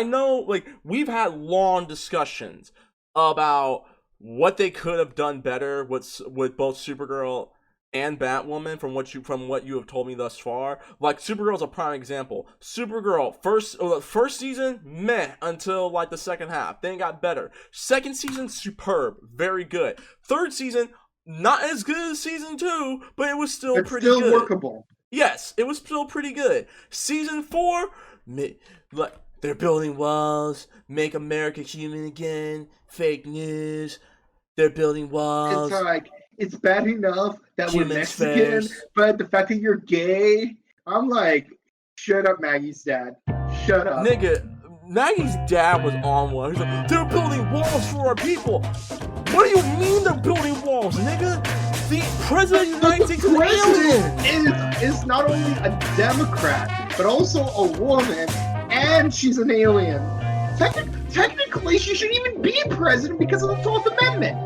I know, like, we've had long discussions about what they could have done better with both Supergirl and Batwoman from what you have told me thus far. Like, Supergirl's a prime example. Supergirl first season, meh, until like the second half. Then it got better. Second season, superb, very good. Third season, not as good as season 2, but it was still pretty good. Still workable. Yes, it was still pretty good. Season 4, like, they're building walls, make America human again, fake news. They're building walls. It's like, it's bad enough that Human we're Mexican, space. but the fact that you're gay, I'm like, shut up, Maggie's dad. Shut up. Nigga, Maggie's dad was on one. He's like, they're building walls for our people. What do you mean they're building walls, nigga? The president of the United States is an alien. is not only a Democrat, but also a woman, and she's an alien. Technically, she shouldn't even be president because of the 12th Amendment.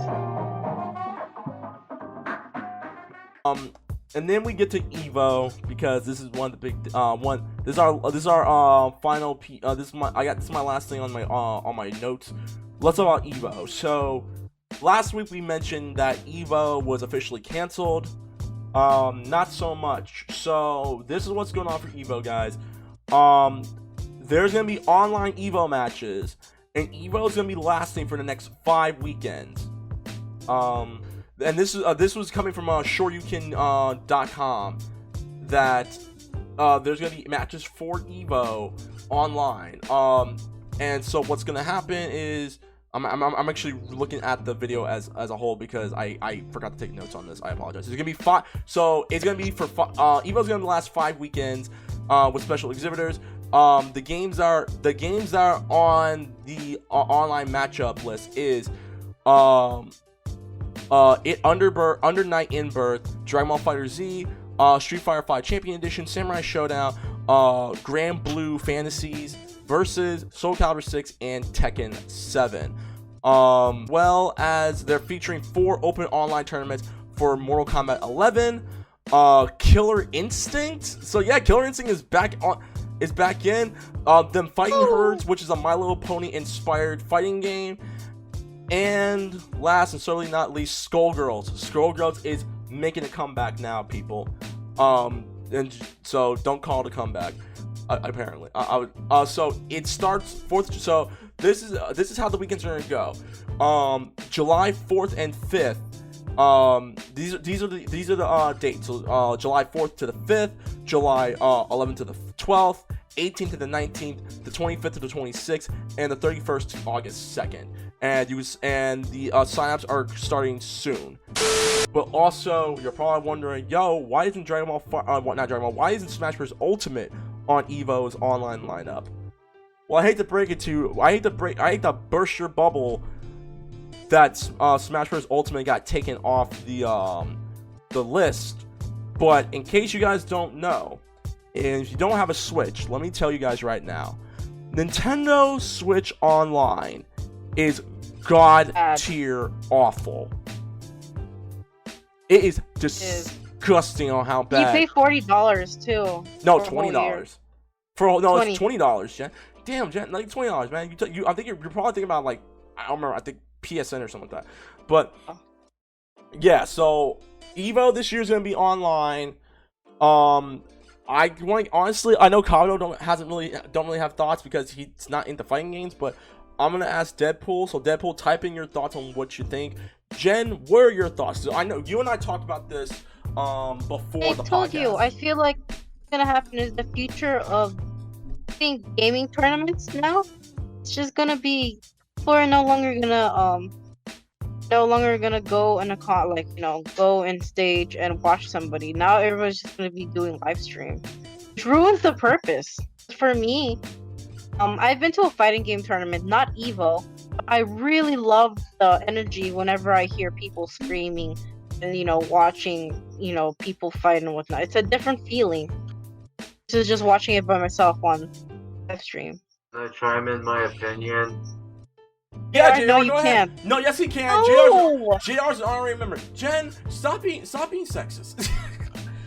And then we get to EVO because this is one of the big This is our final. This is my last thing on my notes. Let's talk about EVO. So last week we mentioned that EVO was officially canceled. Not so much. So this is what's going on for EVO, guys. There's gonna be online EVO matches, and EVO is gonna be lasting for the next 5 weekends. And this was coming from SureYouCan.com that there's gonna be matches for EVO online. And so what's gonna happen is I'm actually looking at the video as a whole because I forgot to take notes on this. I apologize. It's gonna be 5. So it's gonna be for EVO's gonna last 5 weekends with special exhibitors. The games are on the online matchup list is Under Night in Birth, Dragon Ball Fighter Z, Street Fighter 5 Champion Edition, Samurai Showdown, Grand Blue Fantasies versus Soul Calibur 6 and Tekken 7. Well as they're featuring 4 open online tournaments for Mortal Kombat 11, Killer Instinct. So yeah, Killer Instinct is back in. Them Fighting Herds, which is a My Little Pony inspired fighting game. And last and certainly not least, Skullgirls. Skullgirls is making a comeback now, people. And so don't call it a comeback. Apparently, so it starts 4th. So this is how the weekends are gonna go. July 4th and 5th. These are the dates. So July 4th to the 5th, July 11th to the 12th, 18th to the 19th, the 25th to the 26th, and the 31st to August 2nd. And the signups are starting soon. But also, you're probably wondering, yo, why isn't why isn't Smash Bros. Ultimate on EVO's online lineup? Well, I hate to burst your bubble that Smash Bros. Ultimate got taken off the list. But in case you guys don't know, and if you don't have a Switch, let me tell you guys right now, Nintendo Switch Online is god tier awful. It is disgusting on how bad. You pay $40 too. No, $20. It's $20, Jen. Damn, Jen, like $20, man. I think you're probably thinking about like I don't remember. I think PSN or something like that. But yeah, so EVO this year is gonna be online. Honestly, I know Kabuto don't really have thoughts because he's not into fighting games, but I'm gonna ask DeadPool. So DeadPool, type in your thoughts on what you think. Jen, what are your thoughts? So I know you and I talked about this before the podcast. I told you. I feel like what's gonna happen is the future of gaming tournaments now. It's just gonna be people are no longer gonna go in a go in stage and watch somebody. Now everybody's just gonna be doing live stream, which ruins the purpose. For me, I've been to a fighting game tournament, not EVO. I really love the energy whenever I hear people screaming and watching people fight and whatnot. It's a different feeling. This is just watching it by myself on live stream. Can I chime in my opinion? Yeah, JR, no, you can't. No, yes, he can. No. JR's an honorary member. Jen, stop being sexist.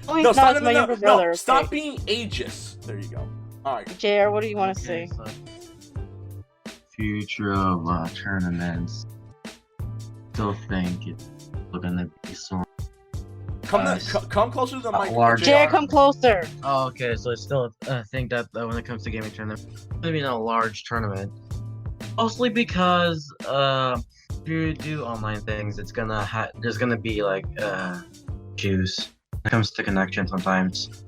Oh, he's not my younger brother. Stop being ageist. There you go. All right. JR, what do you want to say? future of tournaments, still think it's still gonna be sort Come closer to the mic. large- Jared, come closer. Oh, okay, so I still think that when it comes to gaming tournament, it's gonna be in a large tournament. Mostly because if you do online things, it's gonna there's gonna be like issues when it comes to connection sometimes,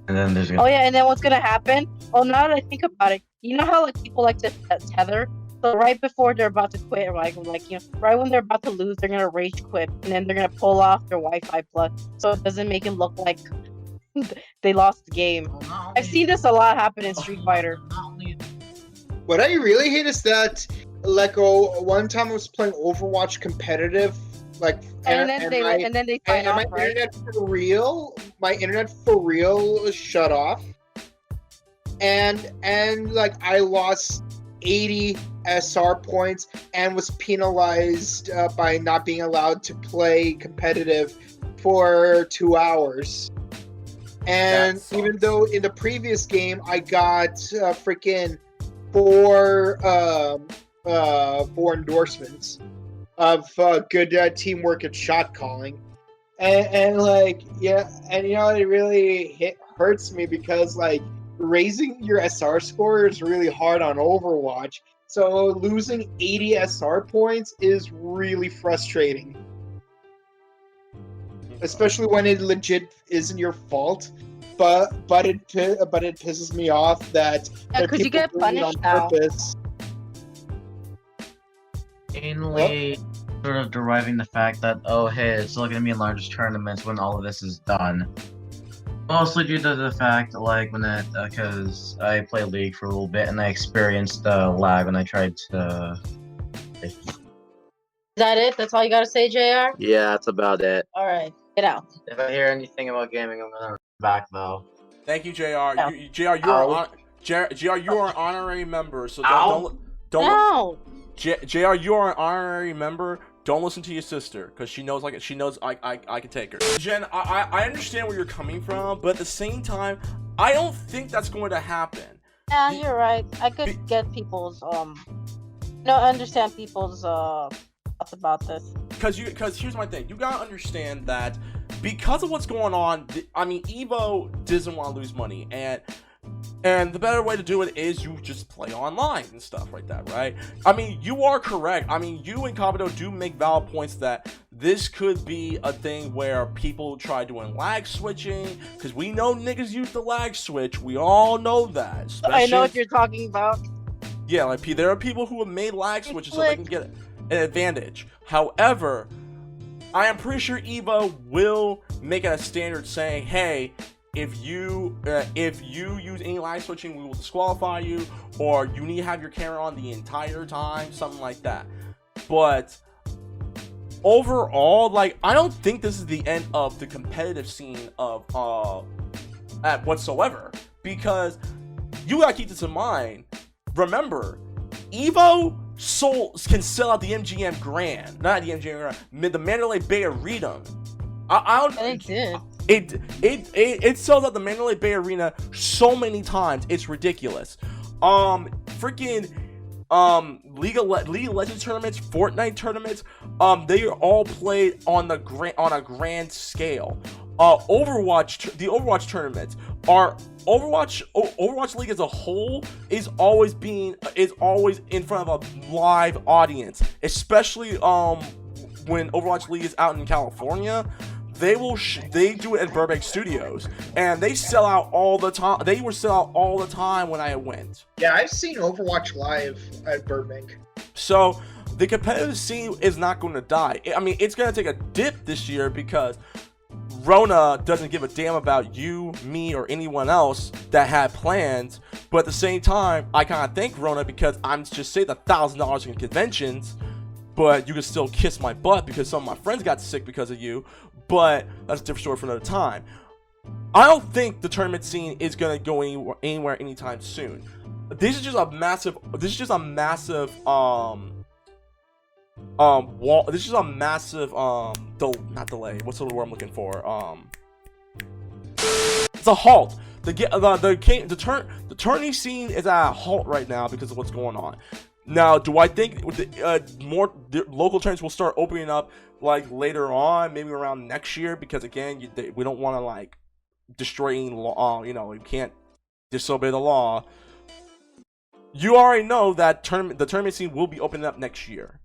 and then there's gonna Oh yeah, and then what's gonna happen? Oh, now that I think about it, you know how like people like to tether. So right before they're about to quit, right when they're about to lose, they're gonna rage quit, and then they're gonna pull off their Wi-Fi plug, so it doesn't make it look like they lost the game. I've seen this a lot happen in Street Fighter. What I really hate is that, like, one time I was playing Overwatch competitive, like, And then they sign and off, my right? internet for real shut off, and like I lost 80 SR points and was penalized by not being allowed to play competitive for 2 hours. And even though in the previous game I got freaking four endorsements of good teamwork and shot calling, and like, yeah, and you know, it really hurts me because like raising your SR score is really hard on Overwatch, so losing 80 SR points is really frustrating, especially when it legit isn't your fault. But it pisses me off that because you get doing it on punished now. purpose. mainly sort of deriving the fact that, oh hey, it's still gonna be in large tournaments when all of this is done. Mostly due to the fact, like, when it, because I played League for a little bit and I experienced lag when I tried to. Is that it? That's all you gotta say, JR? Yeah, that's about it. Alright, get out. If I hear anything about gaming, I'm gonna back though. Thank you, JR. Ow. JR, you are an honorary member, so don't No! JR, you are an honorary member. Don't listen to your sister, because she knows I can take her. Jen, I understand where you're coming from, but at the same time, I don't think that's going to happen. Yeah, you're right. I could get people's understand people's thoughts about this. Because here's my thing. You gotta understand that because of what's going on, I mean, EVO doesn't want to lose money, and the better way to do it is you just play online and stuff like that, right? I mean, you are correct. I mean, you and Kabuto do make valid points that this could be a thing where people try doing lag switching, because we know niggas use the lag switch. We all know that. I know what you're talking about. Yeah, like, there are people who have made lag switches so they can get an advantage. However, I am pretty sure EVO will make it a standard saying, hey, if you use any lag switching, we will disqualify you, or you need to have your camera on the entire time, something like that. But overall, like, I don't think this is the end of the competitive scene of whatsoever, because you gotta keep this in mind. Remember, EVO can sell out the MGM Grand, not the MGM Grand, the Mandalay Bay Arena. It sells out the Mandalay Bay Arena so many times, it's ridiculous. Freaking League of Legends tournaments, Fortnite tournaments, they are all played on a grand scale. The Overwatch tournaments are Overwatch League as a whole is always in front of a live audience, especially when Overwatch League is out in California. They do it at Burbank Studios, and they sell out all the time. They were sell out all the time when I went. Yeah, I've seen Overwatch live at Burbank. So the competitive scene is not going to die. I mean, it's going to take a dip this year because Rona doesn't give a damn about you, me, or anyone else that had plans. But at the same time, I kind of thank Rona because I'm just saved $1,000 in conventions. But you can still kiss my butt because some of my friends got sick because of you. But that's a different story for another time. I don't think the tournament scene is gonna go anywhere anytime soon. This is just a massive. This is just a massive. This is a massive. Not delay. What's the word I'm looking for? It's a halt. The tourney scene is at a halt right now because of what's going on. Now, do I think more local tournaments will start opening up like later on, maybe around next year? Because again, we don't want to like destroy any law. You know, you can't disobey the law. You already know that the tournament scene will be opening up next year.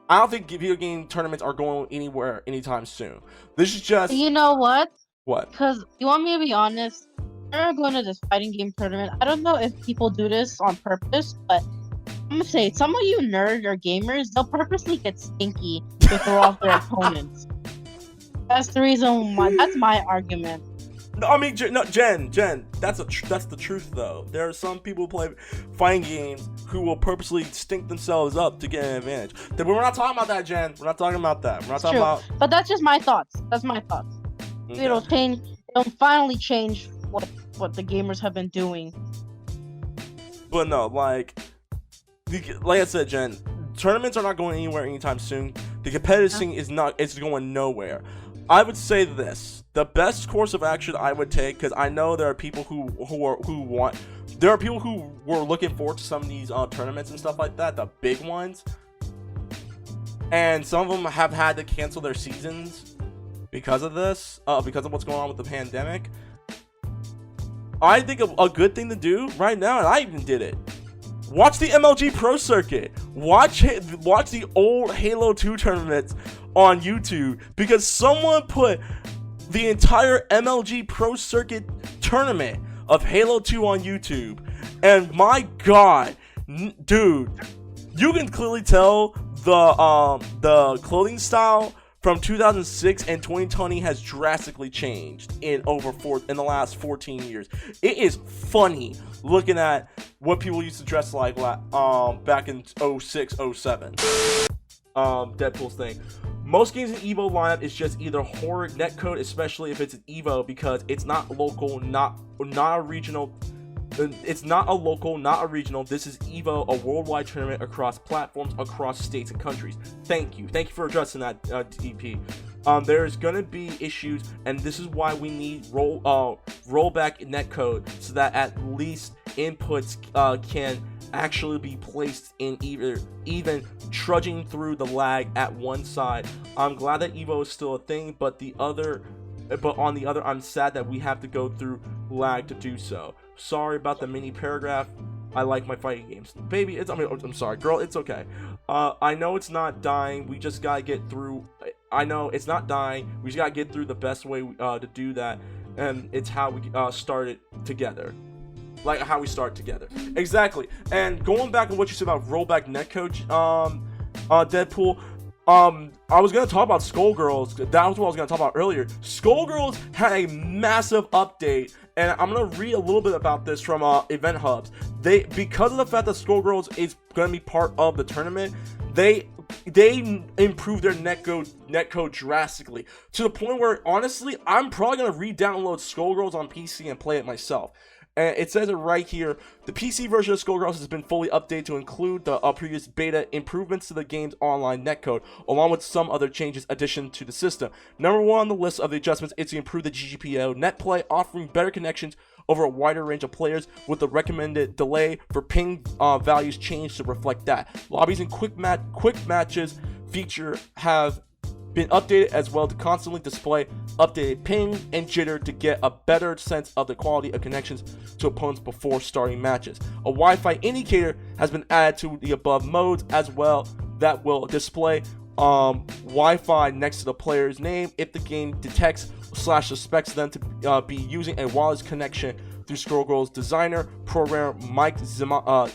I don't think video game tournaments are going anywhere anytime soon. This is just... You know what? What? Because you want me to be honest, I'm going to this fighting game tournament. I don't know if people do this on purpose, but I'm gonna say some of you nerds or gamers, they'll purposely get stinky to throw off their opponents. That's the reason why. That's my argument. No, I mean, Jen, that's the truth though. There are some people who play fighting games who will purposely stink themselves up to get an advantage. We're not talking about that, Jen. We're not talking about that. We're not talking about. But that's just my thoughts. That's my thoughts. Okay. It'll change. It'll finally change what the gamers have been doing. But no, like I said, Jen, tournaments are not going anywhere anytime soon. The competitive scene is not. It's going nowhere. I would say this: the best course of action I would take, because I know there are people who were looking forward to some of these tournaments and stuff like that, the big ones, and some of them have had to cancel their seasons because of this, because of what's going on with the pandemic. I think a good thing to do right now, and I even did it. Watch the MLG Pro Circuit. Watch the old Halo 2 tournaments on YouTube, because someone put the entire MLG Pro Circuit tournament of Halo 2 on YouTube, and my God, dude, you can clearly tell the clothing style from 2006 and 2020 has drastically changed in the last 14 years. It is funny looking at what people used to dress like back in 06, 07. Deadpool's thing. Most games in EVO lineup is just either horror netcode, especially if it's an EVO, because it's not local, not a regional. It's not a local, not a regional. This is EVO, a worldwide tournament across platforms, across states and countries. Thank you for addressing that, DP. There's gonna be issues, and this is why we need rollback netcode, so that at least inputs can actually be placed in even trudging through the lag at one side. I'm glad that EVO is still a thing, but on the other, I'm sad that we have to go through lag to do so. Sorry about the mini paragraph. I like my fighting games, baby. I'm sorry, girl. It's okay. I know it's not dying. We just gotta get through. I know it's not dying. We just gotta get through the best way to do that, and it's how we started together. Like how we start together. Exactly. And going back on what you said about rollback netcode, Deadpool. I was gonna talk about Skullgirls. That was what I was gonna talk about earlier. Skullgirls had a massive update, and I'm gonna read a little bit about this from Event Hubs. Because of the fact that Skullgirls is gonna be part of the tournament, they improved their netcode drastically, to the point where honestly I'm probably gonna re-download Skullgirls on PC and play it myself. And it says it right here. The PC version of Skullgirls has been fully updated to include the previous beta improvements to the game's online netcode, along with some other changes addition to the system. Number one on the list of the adjustments is to improve the GGPO netplay, offering better connections over a wider range of players, with the recommended delay for ping values changed to reflect that. Lobbies and quick matches feature have been updated as well to constantly display updated ping and jitter to get a better sense of the quality of connections to opponents before starting matches. A Wi-Fi indicator has been added to the above modes as well that will display Wi-Fi next to the player's name if the game detects / suspects them to be using a wireless connection. Through Skullgirls designer programmer Mike Zyment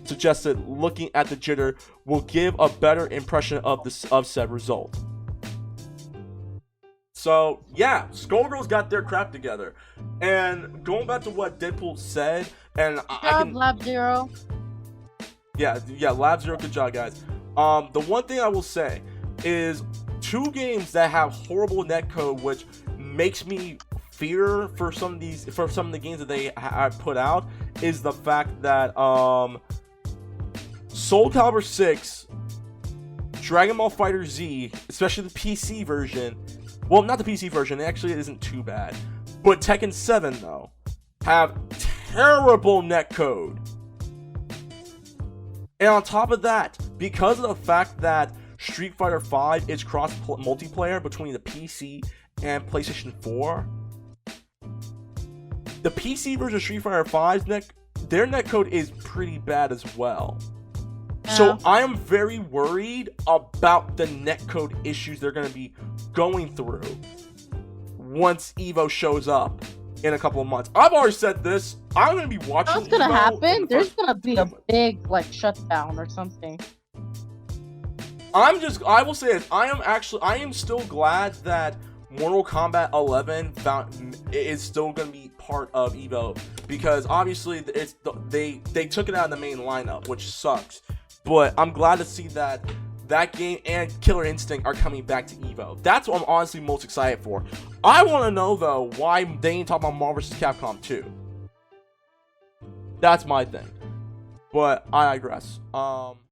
suggested looking at the jitter will give a better impression of said result. So yeah, Skullgirls got their crap together. And going back to what Deadpool said, and Lab Zero. Yeah, Lab Zero, good job, guys. The one thing I will say is 2 games that have horrible netcode, which makes me fear for some of the games that they have put out, is the fact that Soul Calibur 6, Dragon Ball Fighter Z, especially the PC version, well, not the PC version, actually it isn't too bad, but Tekken 7 though, have terrible netcode. And on top of that, because of the fact that Street Fighter V is cross multiplayer between the PC and PlayStation 4, the PC version of Street Fighter V's their netcode is pretty bad as well. So I am very worried about the netcode issues they're going to be going through once EVO shows up in a couple of months. I've already said this. I'm going to be watching What's gonna EVO happen? There's gonna be a big like shutdown or something. I will say this. I am still glad that Mortal Kombat 11 is still going to be part of EVO, because obviously they took it out of the main lineup, which sucks. But I'm glad to see that game and Killer Instinct are coming back to EVO. That's what I'm honestly most excited for. I want to know though why they ain't talking about Marvel vs. Capcom 2. That's my thing. But I digress.